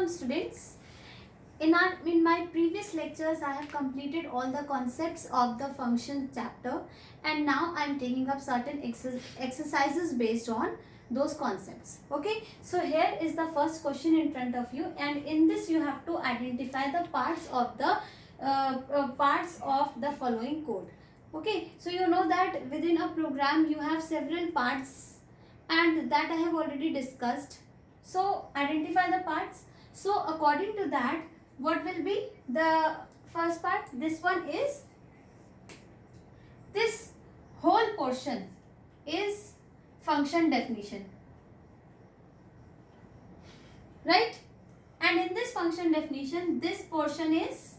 Welcome students. In my previous lectures I have completed all the concepts of the function chapter, and now I am taking up certain exercises based on those concepts. Okay, so here is the first question in front of you, and in this you have to identify the parts of the following code. Okay, so you know that within a program you have several parts, and that I have already discussed. So identify the parts. So according to that, what will be the first part? This one is, this whole portion is function definition, right? And in this function definition, this portion is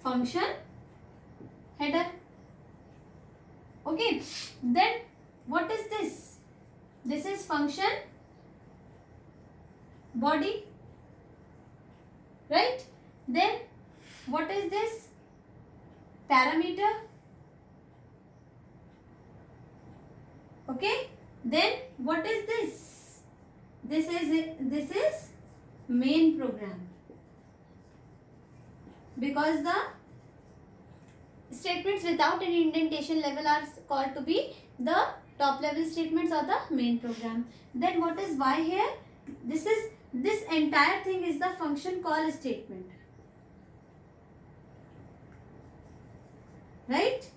function header. Okay, then what is this? This is function body, right? Then what is this? Parameter. Okay, then what is this? This is main program, because the statements without any indentation level are called to be the top level statements or the main program. Then what is y here? This entire thing is the function call statement, right?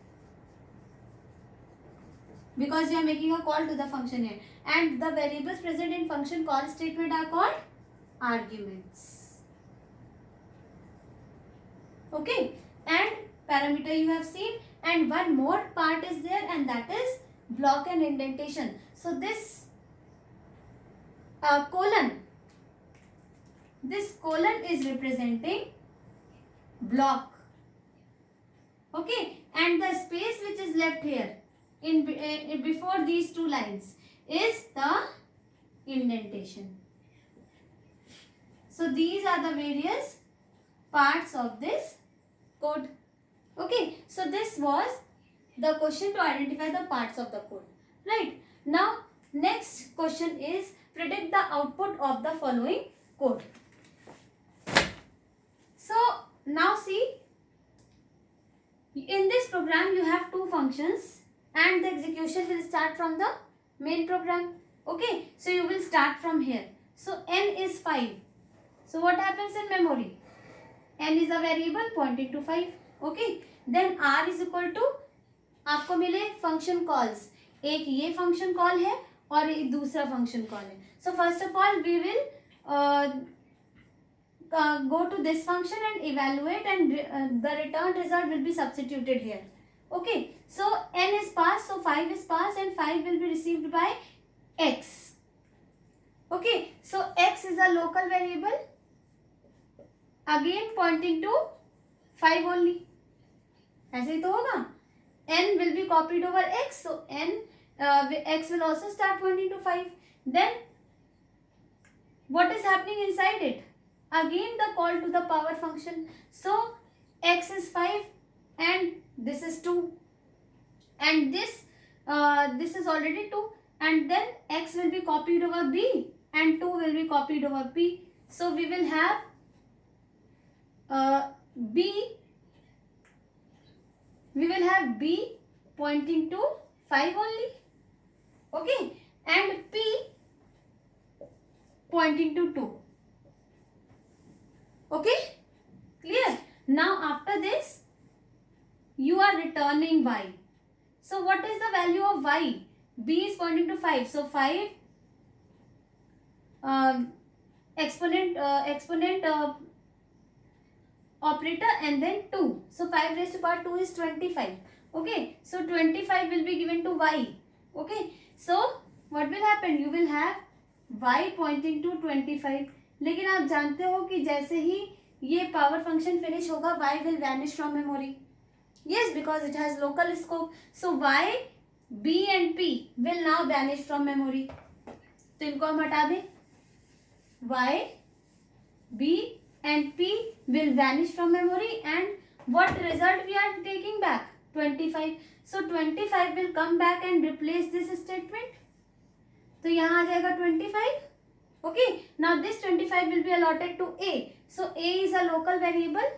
Because you are making a call to the function here, and the variables present in function call statement are called arguments. Okay, and parameter you have seen, and one more part is there, and that is block and indentation. So this colon, this colon is representing block. Okay, and the space which is left here in before these two lines is the indentation. So these are the various parts of this code. Okay, so this was the question to identify the parts of the code, right? Now next question is, predict the output of the following code. So now see, in this program you have two functions, and the execution will start from the main program. Okay, so you will start from here. So n is 5. So what happens in memory? N is a variable pointing to 5. Okay, then r is equal to, आपको मिले function calls, एक ये function call है और एक दूसरा function call है. So first of all we will go to this function and evaluate, and the return result will be substituted here. Okay, so n is passed, so 5 is passed, and 5 will be received by x. Okay, so x is a local variable, again pointing to 5 only. ऐसे ही तो होगा. N will be copied over x, so x will also start pointing to 5. Then what is happening inside it? Again the call to the power function. So x is 5 and this is 2, and this is already 2, and then x will be copied over b and 2 will be copied over p. So we will have b pointing to 5 only. Okay, and p pointing to 2. Okay, clear? Now after this you are returning y. So what is the value of y? B is pointing to 5, so 5 exponent operator and then 2. So 5 raised to power 2 is 25. Okay, so 25 will be given to y. Okay, so what will happen? You will have y pointing to 25. लेकिन आप जानते हो कि जैसे ही ये power function finish होगा, y will vanish from memory. Yes, because it has local scope. So y, b and p will now vanish from memory. तो इनको हम हटा दें. y, b and p will vanish from memory, and what result we are taking back? 25. So 25 will come back and replace this statement. तो यहाँ आ जाएगा 25. Okay, now this 25 will be allotted to A. So A is a local variable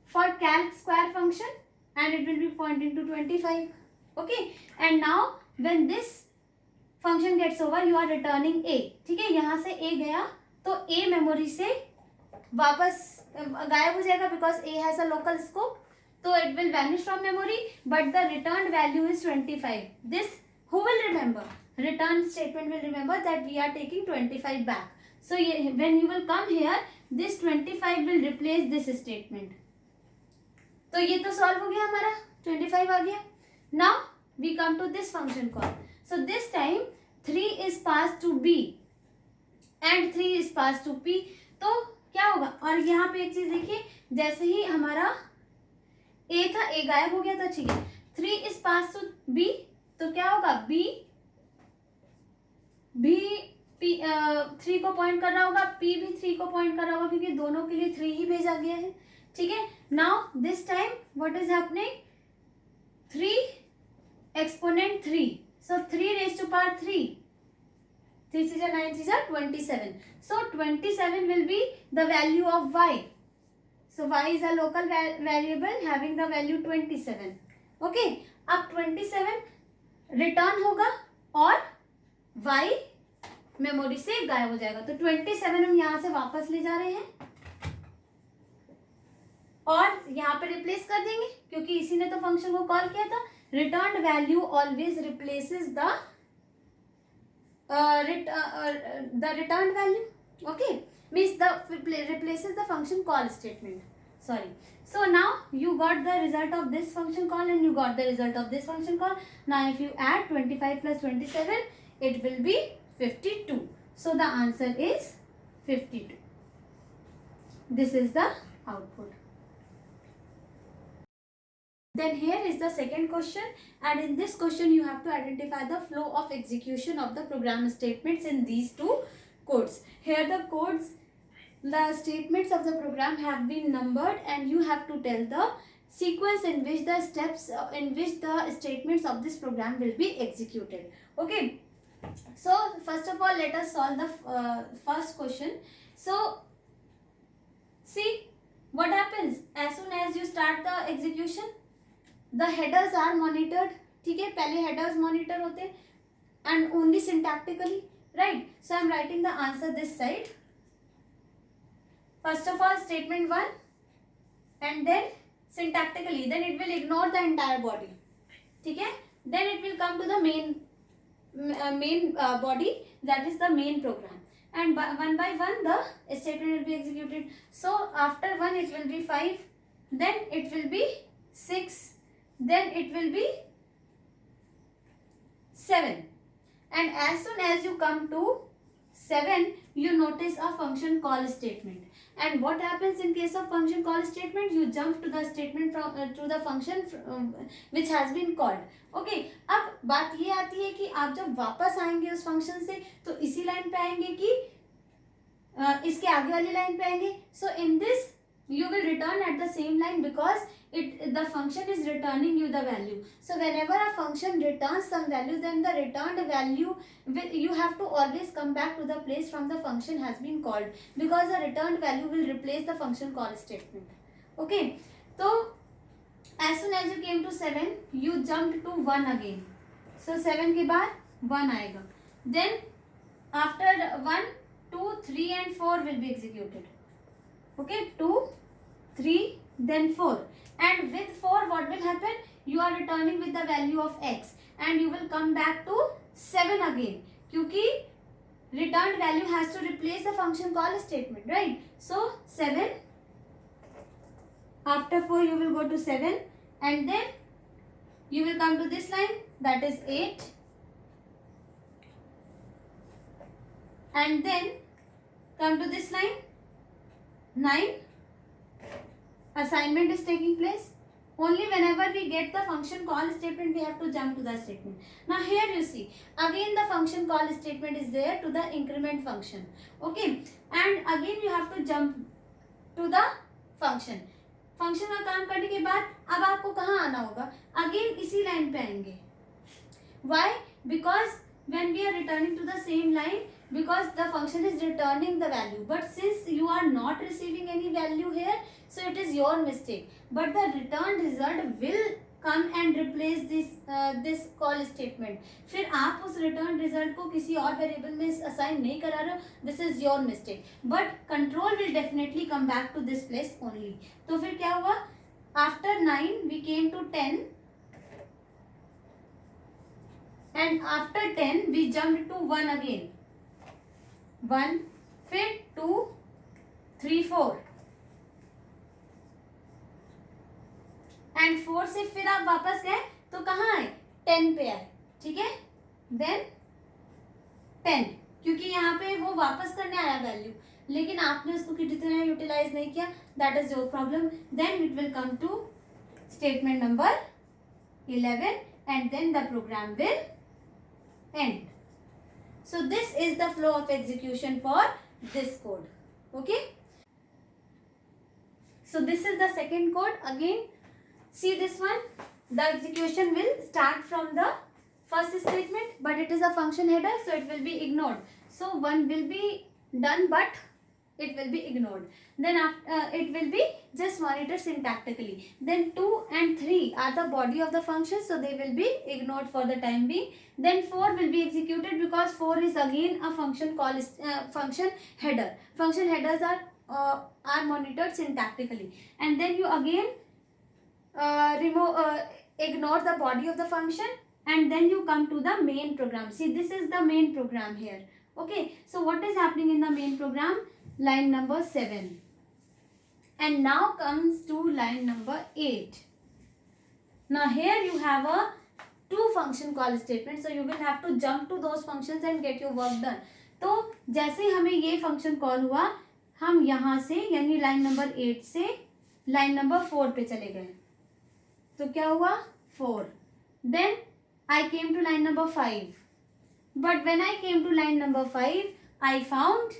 for calc square function and it will be pointing to 25. Okay, and now when this function gets over, you are returning A. ठीक है, यहाँ से A गया तो A memory से वापस गायब हो जाएगा because A has a local scope. So it will vanish from memory, but the returned value is 25. This who will remember? Return statement will remember that we are taking 25 back. So when you will come here, this 25 will replace this statement. तो ये तो solve हो गया हमारा, 25 आ गया. Now we come to this function call. So this time 3 is passed to B and 3 is passed to P. तो क्या होगा? और यहाँ पे एक चीज देखिए, जैसे ही हमारा A था, A गायब हो गया था, ठीक है. 3 is passed to B, तो क्या होगा? B भी P 3 को पॉइंट कर रहा होगा, P भी 3 को पॉइंट कर रहा होगा क्योंकि दोनों के लिए 3 ही भेजा गया है. ठीक है. Now this time what is happening? 3 exponent 3. So 3 raised to power 3. 3 3 are 9, 3 are 27. So 27 will be the value of y. So y is a local variable having the value 27. Okay. अब 27 रिटर्न होगा और y memory से गायब हो जाएगा. तो 27 हम यहाँ से वापस ले जा रहे हैं और यहाँ पे रिप्लेस कर देंगे क्योंकि इसी ने तो फंक्शन को कॉल किया था. Returned value always replaces the returned value. Okay, means the replaces the function call statement. Sorry. So now you got the result of this function call and you got the result of this function call. Now if you add 25 plus 27, it will be 52. So the answer is 52. This is the output. Then here is the second question, and in this question you have to identify the flow of execution of the program statements in these two codes. Here the codes, the statements of the program have been numbered and you have to tell the sequence in which the steps in which the statements of this program will be executed. Okay, so first of all let us solve the first question. So see what happens as soon as you start the execution. The headers are monitored. ठीक है, पहले headers monitor होते and only syntactically, right? So I am writing the answer this side. First of all statement 1 and then syntactically, then it will ignore the entire body. ठीक है, then it will come to the main body, that is the main program, and one by one the statement will be executed. So after 1 it will be 5, then it will be 6, then it will be 7, and as soon as you come to 7 you notice a function call statement. And what happens in case of function call statement? You jump to the statement from to the function which has been called. Okay, अब बात ये आती है कि आप जब वापस आएंगे उस फंक्शन से तो इसी लाइन पे आएंगे कि इसके आगे वाली लाइन पे आएंगे. So in this you will return at the same line because the function is returning you the value. So whenever a function returns some value, then the returned value you have to always come back to the place from the function has been called, because the returned value will replace the function call statement. Okay, so as soon as you came to 7 you jumped to 1 again. So 7 के बाद 1 आएगा. Then after 1 2 3 and 4 will be executed. Okay, 2 3 then 4, and with 4 what will happen? You are returning with the value of x and you will come back to 7 again क्योंकि returned value has to replace the function call statement, right? So 7, after 4 you will go to 7 and then you will come to this line, that is 8, and then come to this line 9. Assignment is taking place. Only whenever we get the function call statement we have to jump to the statement. Now here you see again the function call statement is there to the increment function. Okay, and again you have to jump to the function. Function का काम करने के बाद अब आपको कहाँ आना होगा? अगेन इसी लाइन पे आएंगे. Why? Because when we are returning to the same line because the function is returning the value, but since you are not receiving any value here, so it is your mistake, but the return result will come and replace this call statement. फिर आप उस return result को किसी और variable में assign नहीं करा रहे हो, this is your mistake, but control will definitely come back to this place only. तो फिर क्या हुआ, after 9 we came to 10, and after 10 we jumped to 1 again, 1, फिर 2, 3, 4, एंड 4 से फिर आप वापस गए तो कहाँ आए, 10 पे आए, ठीक है, देन 10, क्योंकि यहाँ पे वो वापस करने आया वैल्यू, लेकिन आपने उसको किसी तरह यूटिलाइज नहीं किया, that is your problem. Then it will come to statement number 11 and then the program will end. So this is the flow of execution for this code. Okay, so this is the second code. Again see this one, the execution will start from the first statement, but it is a function header, so it will be ignored. So one will be done, but it will be ignored. Then after it will be just monitored syntactically. Then 2 and 3 are the body of the function, so they will be ignored for the time being. Then 4 will be executed because 4 is again a function call, function header. Function headers are monitored syntactically, and then you again ignore the body of the function, and then you come to the main program. See, this is the main program here. Okay, so what is happening in the main program? Line number 7, and now comes to line number 8. Now here you have a 2 function call statement, so you will have to jump to those functions and get your work done. तो जैसे हमें ये function call हुआ, हम यहाँ से यानी line number 8 से लाइन नंबर 4 पे चले गए, तो क्या हुआ, 4. Then I came to line number 5, but when I came to line number 5 I found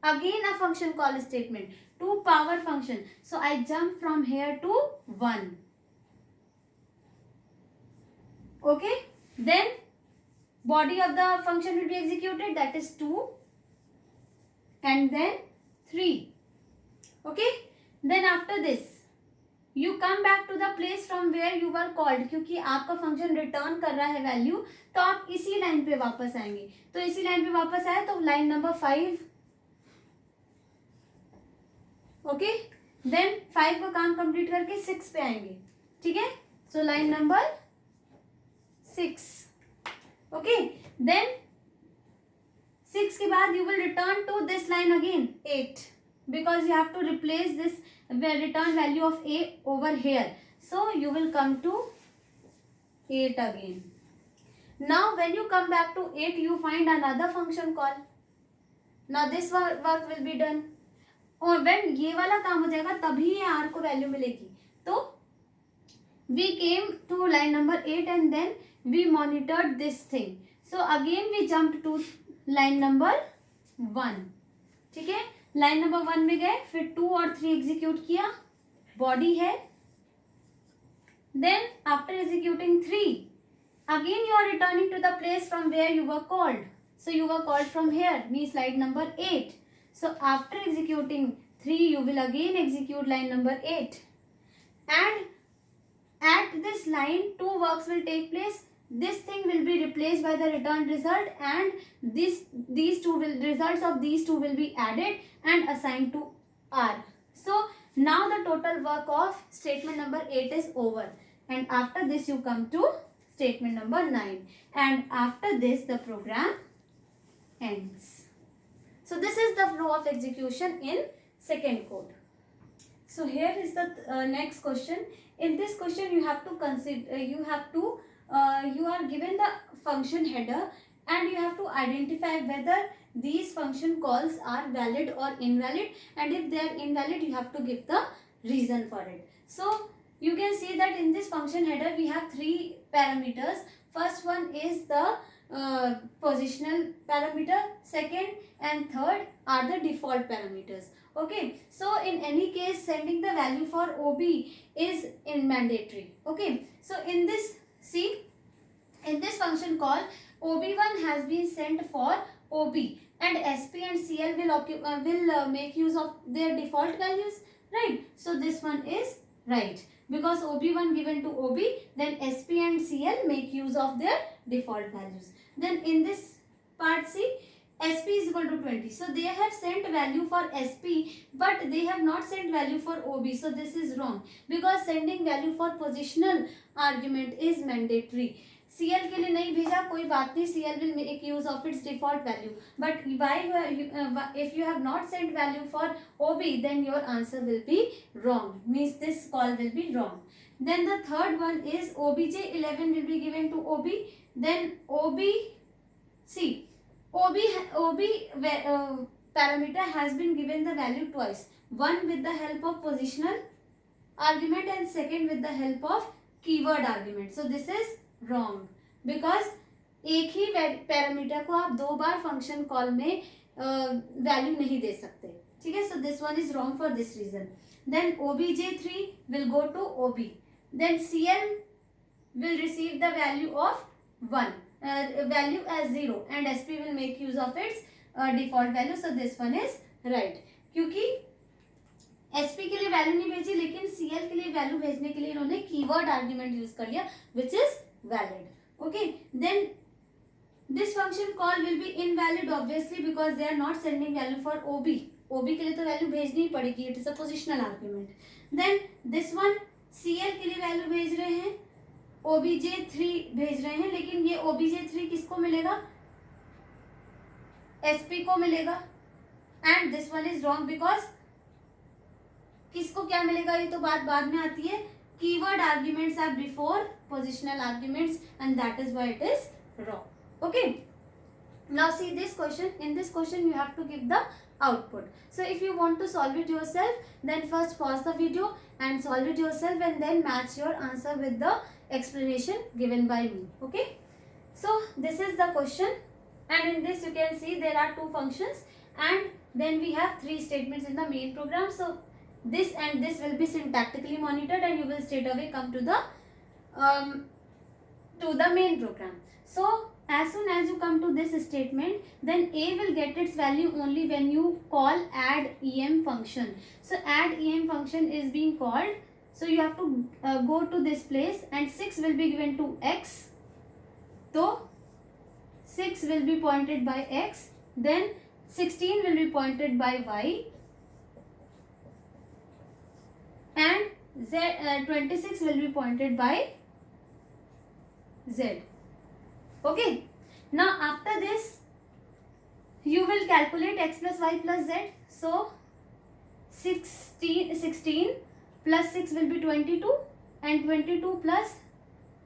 again a function call statement, 2 power function, so I jump from here to 1. Okay, then body of the function will be executed, that is 2, and then 3. Okay, then after this you come back to the place from where you were called, क्योंकि आपका function return कर रहा है value, तो आप इसी line पे वापस आएंगे. तो इसी लाइन पे वापस आए तो लाइन नंबर 5. ओके, देन 5 का काम कंप्लीट करके 6 पे आएंगे, ठीक है, so line number 6. Okay, then 6 के बाद you will return to this line again, 8, because you have to replace this return value of a over here, so you will come to 8 again. Now when you come back to 8 you find another function call. Now this work will be done, और when ये वाला काम हो जाएगा तभी ये r को value मिलेगी. तो we came to line number 8 and then we monitored this thing, so again we jumped to line number 1. ठीक है, लाइन नंबर 1 में गए, फिर 2 और 3 एग्जीक्यूट किया, बॉडी है. Then after executing 3 again you are returning to the place from where you were called, so you were called from here, means line number 8. So after executing 3 you will again execute line number 8, and at this line 2 works will take place. This thing will be replaced by the return result, and these two results of these two will be added and assigned to R. So now the total work of statement number 8 is over, and after this you come to statement number 9, and after this the program ends. So this is the flow of execution in second code. So here is the next question. In this question you have to consider, you are given the function header and you have to identify whether these function calls are valid or invalid, and if they are invalid you have to give the reason for it. So you can see that in this function header we have 3 parameters. First one is the positional parameter, second and third are the default parameters. Okay, so in any case sending the value for OB is mandatory. Okay, so in this, see, in this function call OB1 has been sent for OB, and SP and CL will make use of their default values, right? So this one is right, because OB1 given to OB, then SP and CL make use of their default values. Then in this part C, SP is equal to 20. So they have sent value for SP, but they have not sent value for OB. So this is wrong, because sending value for positional argument is mandatory. CL के लिए नहीं भेजा, कोई बात नहीं, CL will make use of its default value. But if you have not sent value for OB, then your answer will be wrong. Means this call will be wrong. Then the third one is OBJ11 will be given to OB. Then OB parameter has been given the value twice. One with the help of positional argument and second with the help of keyword argument. So this is wrong, because एक ही parameter को आप दो बार function call में value नहीं दे सकते, ठीक है. So this one is wrong for this reason. Then OBJ3 will go to OB. Then CL will receive the value of 1, value as 0, and SP will make use of its default value. So this one is right, क्योंकि SP के लिए value नहीं भेजी, लेकिन CL के लिए value भेजने के लिए इन्होंने कीवर्ड आर्ग्यूमेंट यूज कर लिया, which is valid. Okay, then this function call will be invalid obviously, because they are not sending value for OB. OB के लिए तो वैल्यू भेजनी ही पड़ेगी, it is a positional argument. Then this one CL के लिए value भेज रहे हैं, OBJ3 भेज रहे हैं, लेकिन ये OBJ3 किसको मिलेगा? SP को मिलेगा. And this one is wrong, because किसको क्या मिलेगा ये तो बात बाद में आती है. Keyword arguments are before positional arguments, and that is why it is wrong. Okay, now see this question. In this question you have to give the output. So if you want to solve it yourself, then first pause the video and solve it yourself, and then match your answer with the explanation given by me. Okay, so this is the question, and in this you can see there are two functions, and then we have three statements in the main program. So this and this will be syntactically monitored, and you will straight away come to the main program. So as soon as you come to this statement, then A will get its value only when you call add em function. So add em function is being called, so you have to go to this place, and 6 will be given to x. So 6 will be pointed by x, then 16 will be pointed by y, and 26 will be pointed by z. Okay, now after this you will calculate x plus y plus z. So 16 plus 6 will be 22, and 22 plus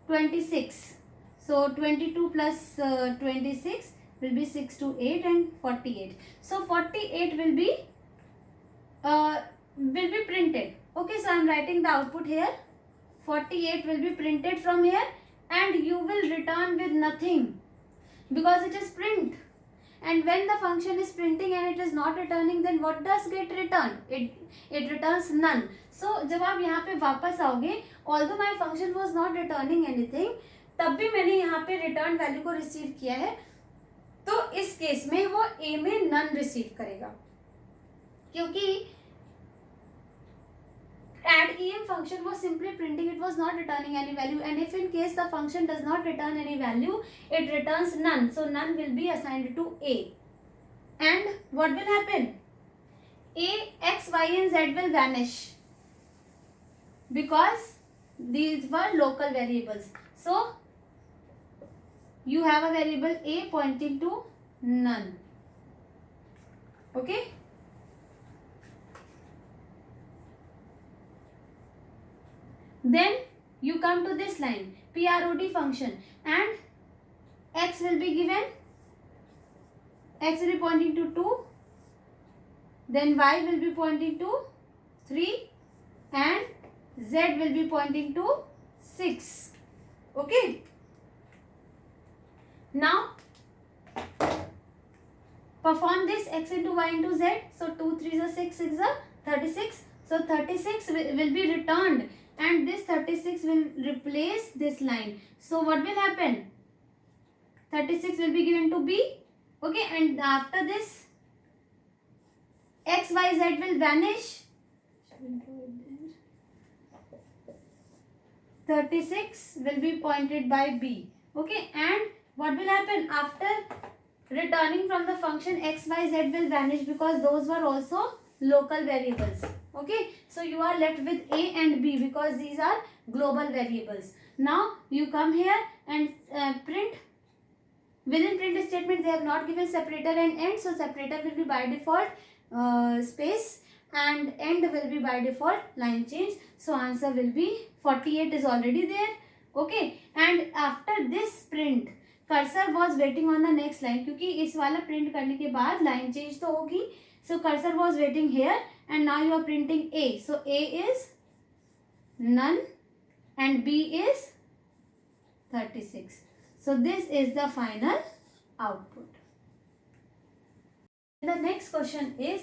26. So 22 plus 26 will be 6 to 8 and 48. So 48 will be printed. Okay, so I am writing the output here. 48 will be printed from here, and you will return with nothing, because it is print. And when the function is printing and it is not returning, then what does get returned? It returns none. So जब आप यहाँ पे वापस आओगे, although my function was not returning anything, तब भी मैंने यहाँ पे रिटर्न वैल्यू को रिसीव किया है, तो इस केस में वो A में नन रिसीव करेगा, क्योंकि add em function was simply printing, it was not returning any value, and if in case the function does not return any value, it returns none. So none will be assigned to A, and what will happen? A, x, y and z will vanish, because these were local variables. So you have a variable A pointing to none. Okay, then you come to this line, PROD function, and x will be given, x will be pointing to 2, then y will be pointing to 3, and z will be pointing to 6. Okay, now perform this x into y into z. So 2 3 is 6, 6 is 36. So 36 will be returned, and this 36 will replace this line. So what will happen? 36 will be given to B. Okay, and after this x, y, z will vanish. 36 will be pointed by B. Okay, and what will happen after returning from the function x, y, z will vanish because those were also local variables. Okay, so you are left with A and B because these are global variables. Now you come here and print. Within print statement they have not given separator and end, so separator will be by default space and end will be by default line change. So answer will be 48 is already there. Okay, and after this print cursor was waiting on the next line, क्योंकि इस वाला print करने के बाद line change तो होगी. So cursor was waiting here and now you are printing A. So A is none and B is 36. So this is the final output. The next question is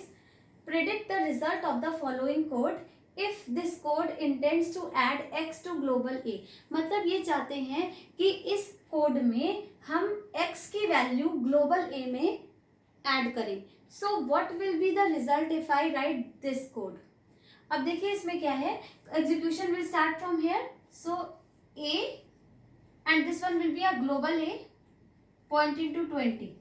predict the result of the following code if this code intends to add x to global A. मतलब ये चाहते हैं कि इस code में हम x की value global A में ऐड करें. So what will be the result if I write this code? अब देखिए इसमें क्या है, execution will start from here. So A and this one will be a global A pointing to 20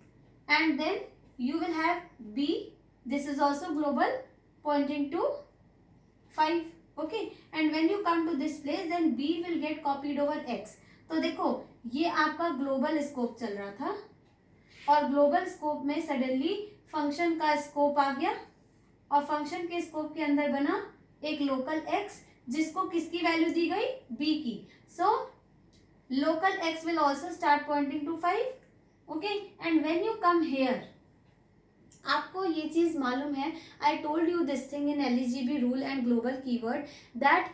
and then you will have B, this is also global pointing to 5. Okay, and when you come to this place then B will get copied over X. तो देखो ये आपका global scope चल रहा था और global scope में suddenly function का स्कोप आ गया और फंक्शन के स्कोप के अंदर बना एक लोकल x जिसको किसकी वैल्यू दी गई, b की. So local x will also start pointing to 5. okay, and when you come here आपको ये चीज मालूम है, I told you this thing in LEGB rule and global keyword that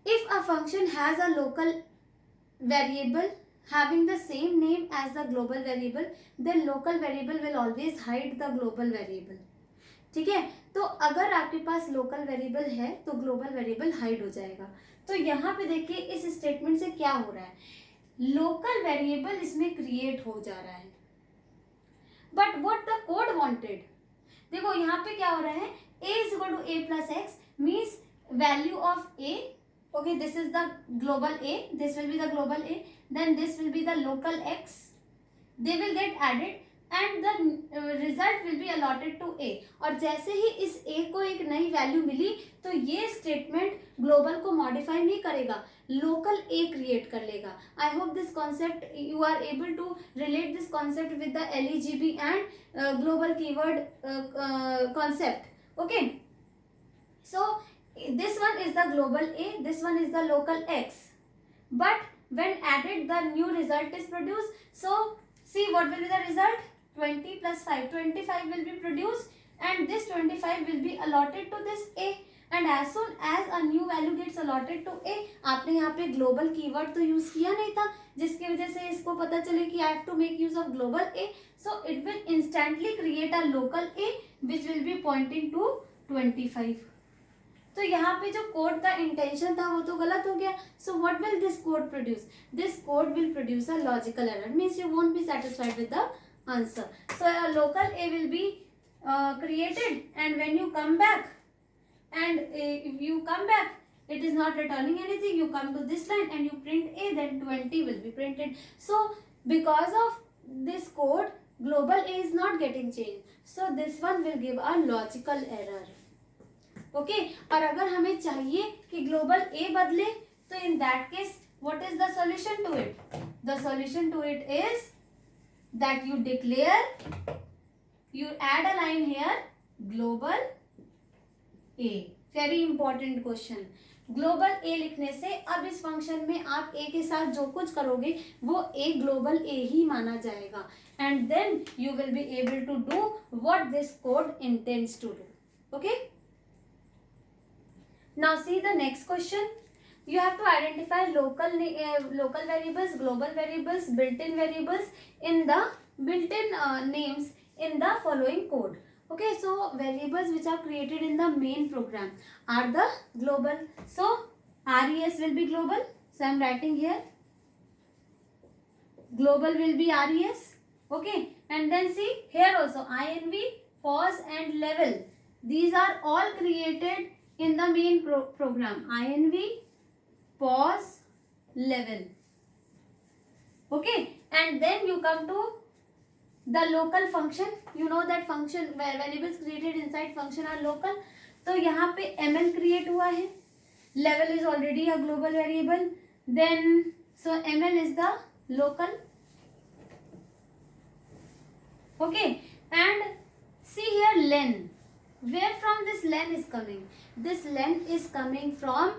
if a function has a local variable having the same name as the global variable then local variable will always hide the global variable. ठीक है, तो अगर आपके पास local variable है तो global variable hide हो जाएगा. तो यहाँ पे देखिए इस स्टेटमेंट से क्या हो रहा है, लोकल वेरिएबल इसमें क्रिएट हो जा रहा है but what the code wanted. देखो यहाँ पे क्या हो रहा है, a is equal to a plus x means value of a. okay, this is the global a, this will be the global a, then this will be the local x, they will get added and the result will be allotted to a. और जैसे ही इस a को एक नई value मिली तो ये statement global को modify नहीं करेगा, लोकल a क्रिएट कर लेगा. I hope this concept you are able to relate this concept with the LEGB and global keyword concept. Okay, so this one is the global A, this one is the local X, but when added the new result is produced. So see what will be the result, 20 plus 5, 25 will be produced and this 25 will be allotted to this A and as soon as a new value gets allotted to A, आपने यहाँ पे global keyword तो use किया नहीं था जिसकी वजह से इसको पता चले कि I have to make use of global A, so it will instantly create a local A which will be pointing to 25. तो यहाँ पे जो कोड का इंटेंशन था वो तो गलत हो गया. So what will this code produce, this code will produce a logical error, means you won't be satisfied with the answer. So a local A will be created and when you come back and if you come back it is not returning anything, you come to this line and you print A, then 20 will be printed. So because of this code global A is not getting changed, so this one will give a logical error. Okay और अगर हमें चाहिए कि global a बदले तो in that case what is the solution to it, the solution to it is that you declare, you add a line here global a. Very important question. Global a लिखने से अब इस function में आप ए के साथ जो कुछ करोगे वो ए ग्लोबल ए ही माना जाएगा and then you will be able to do what this code intends to do. Okay, now see the next question. You have to identify local variables, global variables, built-in variables in the built-in names in the following code. Okay, so variables which are created in the main program are the global. So res will be global, so I am writing here global will be res. Okay, And then see here also inv, pause and level. These are all created in the main program. inv, pause, level. Okay, and then you come to the local function. You know that function variables created inside function are local. तो यहाँ पे ml create हुआ है. Level is already a global variable. Then so ml is the local. Okay, and see here len. Where from this len is coming? This len is coming from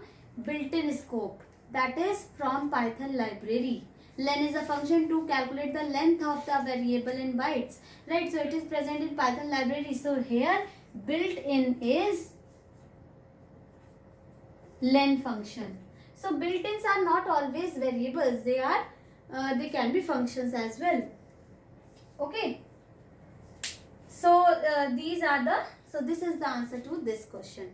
built-in scope. That is from Python library. Len is a function to calculate the length of the variable in bytes, right? So it is present in Python library. So here built-in is len function. So built-ins are not always variables. They can be functions as well. Okay. So this is the answer to this question.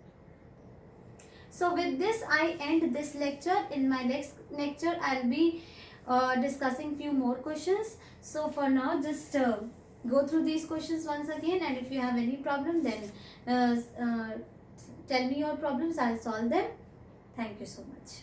So with this I end this lecture. In my next lecture I'll be discussing few more questions. So for now just go through these questions once again, and if you have any problem then tell me your problems, I'll solve them. Thank you so much.